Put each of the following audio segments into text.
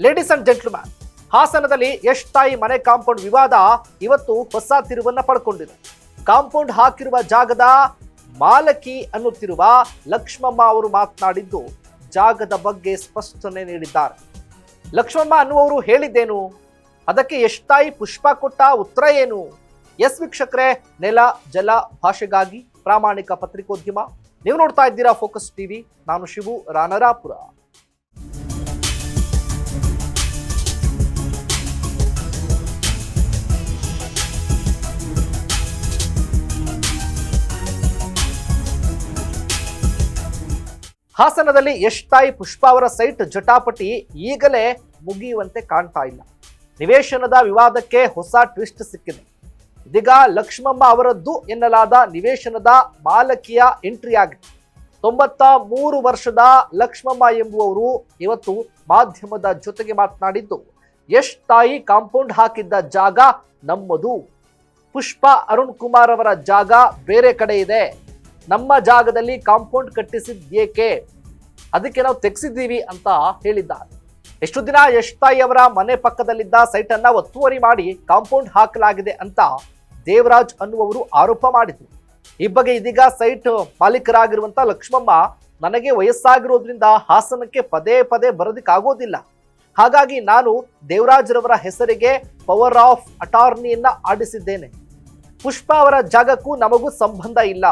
Ladies and gentleman, ಹಾಸನದಲ್ಲಿ ಯಶ್ ತಾಯಿ ಮನೆ ಕಾಂಪೌಂಡ್ ವಿವಾದ ಇವತ್ತು ಹೊಸ ತಿರುವನ್ನ ಪಡ್ಕೊಂಡಿದೆ. ಕಾಂಪೌಂಡ್ ಹಾಕಿರುವ ಜಾಗದ ಮಾಲಕಿ ಅನ್ನುತ್ತಿರುವ ಲಕ್ಷ್ಮಮ್ಮ ಅವರು ಮಾತನಾಡಿದ್ದು ಜಾಗದ ಬಗ್ಗೆ ಸ್ಪಷ್ಟನೆ ನೀಡಿದ್ದಾರೆ. ಲಕ್ಷ್ಮಮ್ಮ ಅನ್ನುವರು ಹೇಳಿದ್ದೇನು, ಅದಕ್ಕೆ ಯಶ್ ತಾಯಿ ಪುಷ್ಪ ಕೊಟ್ಟ ಉತ್ತರ ಏನು? ಎಸ್ ವೀಕ್ಷಕರೇ, ನೆಲ ಜಲ ಭಾಷೆಗಾಗಿ ಪ್ರಾಮಾಣಿಕ ಪತ್ರಿಕೋದ್ಯಮ. ನೀವು ನೋಡ್ತಾ ಇದ್ದೀರಾ ಫೋಕಸ್ ಟಿವಿ. ನಾನು ಶಿವು ರಾನರಾಪುರ. ಹಾಸನದಲ್ಲಿ ಯಶ್ ತಾಯಿ ಪುಷ್ಪ ಅವರ ಸೈಟ್ ಜಟಾಪಟಿ ಈಗಲೇ ಮುಗಿಯುವಂತೆ ಕಾಣ್ತಾ ಇಲ್ಲ. ನಿವೇಶನದ ವಿವಾದಕ್ಕೆ ಹೊಸ ಟ್ವಿಸ್ಟ್ ಸಿಕ್ಕಿದೆ. ಇದೀಗ ಲಕ್ಷ್ಮಮ್ಮ ಅವರದ್ದು ಎನ್ನಲಾದ ನಿವೇಶನದ ಮಾಲಕಿಯ ಎಂಟ್ರಿ ಆಗಿದೆ. 93 ವರ್ಷದ ಲಕ್ಷ್ಮಮ್ಮ ಎಂಬುವವರು ಇವತ್ತು ಮಾಧ್ಯಮದ ಜೊತೆಗೆ ಮಾತನಾಡಿದ್ದು, ಯಶ್ ತಾಯಿ ಕಾಂಪೌಂಡ್ ಹಾಕಿದ್ದ ಜಾಗ ನಮ್ಮದು, ಪುಷ್ಪ ಅರುಣ್ ಕುಮಾರ್ ಅವರ ಜಾಗ ಬೇರೆ ಕಡೆ ಇದೆ, ನಮ್ಮ ಜಾಗದಲ್ಲಿ ಕಾಂಪೌಂಡ್ ಕಟ್ಟಿಸಿದ್ದೇಕೆ, ಅದಕ್ಕೆ ನಾವು ತೆಗೆಸಿದ್ದೀವಿ ಅಂತ ಹೇಳಿದ್ದಾರೆ. ಎಷ್ಟು ದಿನ ಯಶ್ ತಾಯಿ ಅವರ ಮನೆ ಪಕ್ಕದಲ್ಲಿದ್ದ ಸೈಟ್ ಅನ್ನ ಒತ್ತುವರಿ ಮಾಡಿ ಕಾಂಪೌಂಡ್ ಹಾಕಲಾಗಿದೆ ಅಂತ ದೇವರಾಜ್ ಅನ್ನುವರು ಆರೋಪ ಮಾಡಿದ್ರು. ಈ ಬಗ್ಗೆ ಇದೀಗ ಸೈಟ್ ಮಾಲೀಕರಾಗಿರುವಂತ ಲಕ್ಷ್ಮಮ್ಮ, ನನಗೆ ವಯಸ್ಸಾಗಿರೋದ್ರಿಂದ ಹಾಸನಕ್ಕೆ ಪದೇ ಪದೇ ಬರೋದಕ್ಕಾಗೋದಿಲ್ಲ, ಹಾಗಾಗಿ ನಾನು ದೇವರಾಜ್ ರವರ ಹೆಸರಿಗೆ ಪವರ್ ಆಫ್ ಅಟಾರ್ನಿಯನ್ನ ಆಡಿಸಿದ್ದೇನೆ. ಪುಷ್ಪ ಅವರ ಜಾಗಕ್ಕೂ ನಮಗೂ ಸಂಬಂಧ ಇಲ್ಲ,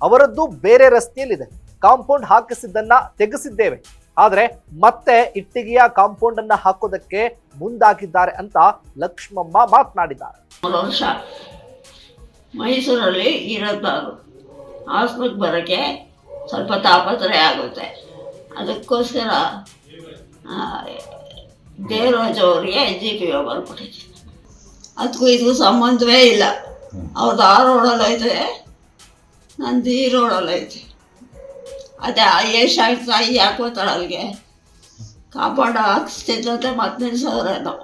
ಅವರದ್ದು ಬೇರೆ ರಸ್ತೆಯಲ್ಲಿದೆ, ಕಾಂಪೌಂಡ್ ಹಾಕಿಸಿದ್ದನ್ನ ತೆಗೆಸಿದ್ದೇವೆ, ಆದ್ರೆ ಮತ್ತೆ ಇಟ್ಟಿಗೆಯ ಕಾಂಪೌಂಡ್ ಅನ್ನ ಹಾಕೋದಕ್ಕೆ ಮುಂದಾಗಿದ್ದಾರೆ ಅಂತ ಲಕ್ಷ್ಮಮ್ಮ ಮಾತನಾಡಿದ್ದಾರೆ. ವರ್ಷ ಮೈಸೂರಲ್ಲಿ ಇರೋದು, ಹಾಸನಕ್ಕೆ ಬರೋಕ್ಕೆ ಸ್ವಲ್ಪ ತಾಪತ್ರಯ ಆಗುತ್ತೆ. ಅದಕ್ಕೋಸ್ಕರ ದೇವರಾಜ್ ಅವರಿಗೆ GPO ಬರ್ಬಿಟ್ಟಿದ್ದೀನಿ. ಅದಕ್ಕೂ ಇದಕ್ಕೂ ಸಂಬಂಧವೇ ಇಲ್ಲ. ಅವ್ರದ್ದು ಆ ರೋಡಲ್ಲಿ ಐತೆ, ನಂದು ಈ ರೋಡಲ್ಲಿ ಐತೆ. ಅದೇ ಯಶ್ ತಾಯಿ ಹಾಕೋತಾಳೆ ಅಲ್ಲಿಗೆ ಕಾಂಪೌಂಡ್ ಹಾಕಿಸ್ತಿದ್ದಂತೆ ಮತ್ತೆ ನಿಲ್ಸೋರೇನೋ.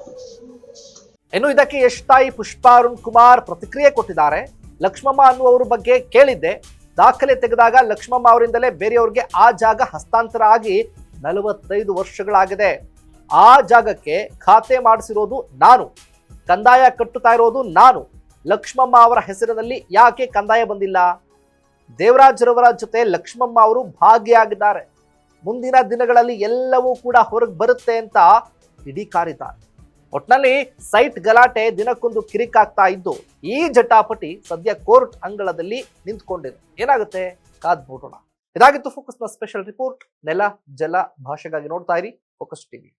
ಇನ್ನು ಇದಕ್ಕೆ ಯಶ್ ತಾಯಿ ಪುಷ್ಪ ಅರುಣ್ ಕುಮಾರ್ ಪ್ರತಿಕ್ರಿಯೆ ಕೊಟ್ಟಿದ್ದಾರೆ. ಲಕ್ಷ್ಮಮ್ಮ ಅನ್ನುವರ ಬಗ್ಗೆ ಕೇಳಿದ್ದೆ, ದಾಖಲೆ ತೆಗೆದಾಗ ಲಕ್ಷ್ಮಮ್ಮ ಅವರಿಂದಲೇ ಬೇರೆಯವ್ರಿಗೆ ಆ ಜಾಗ ಹಸ್ತಾಂತರ ಆಗಿ 45 ವರ್ಷಗಳಾಗಿದೆ. ಆ ಜಾಗಕ್ಕೆ ಖಾತೆ ಮಾಡಿಸಿರೋದು ನಾನು, ಕಂದಾಯ ಕಟ್ಟುತ್ತಾ ಇರೋದು ನಾನು. ಲಕ್ಷ್ಮಮ್ಮ ಅವರ ಹೆಸರಿನಲ್ಲಿ ಯಾಕೆ ಕಂದಾಯ ಬಂದಿಲ್ಲ? ದೇವರಾಜ್ ರವರ ಜೊತೆ ಲಕ್ಷ್ಮಮ್ಮ ಅವರು ಭಾಗಿಯಾಗಿದ್ದಾರೆ. ಮುಂದಿನ ದಿನಗಳಲ್ಲಿ ಎಲ್ಲವೂ ಕೂಡ ಹೊರಗೆ ಬರುತ್ತೆ ಅಂತ ಕಿಡಿಕಾರಿದ್ದಾರೆ. ಒಟ್ನಲ್ಲಿ ಸೈಟ್ ಗಲಾಟೆ ದಿನಕ್ಕೊಂದು ಕಿರಿಕಾಗ್ತಾ ಇದ್ದು, ಈ ಜಟಾಪಟಿ ಸದ್ಯ ಕೋರ್ಟ್ ಅಂಗಳದಲ್ಲಿ ನಿಂತ್ಕೊಂಡಿದೆ. ಏನಾಗುತ್ತೆ ಕಾದ್ ನೋಡೋಣ. ಇದಾಗಿತ್ತು ಫೋಕಸ್ನ ಸ್ಪೆಷಲ್ ರಿಪೋರ್ಟ್. ನೆಲ ಜಲ ಭಾಷೆಗಾಗಿ ನೋಡ್ತಾ ಇರಿ ಫೋಕಸ್ ಟಿವಿ.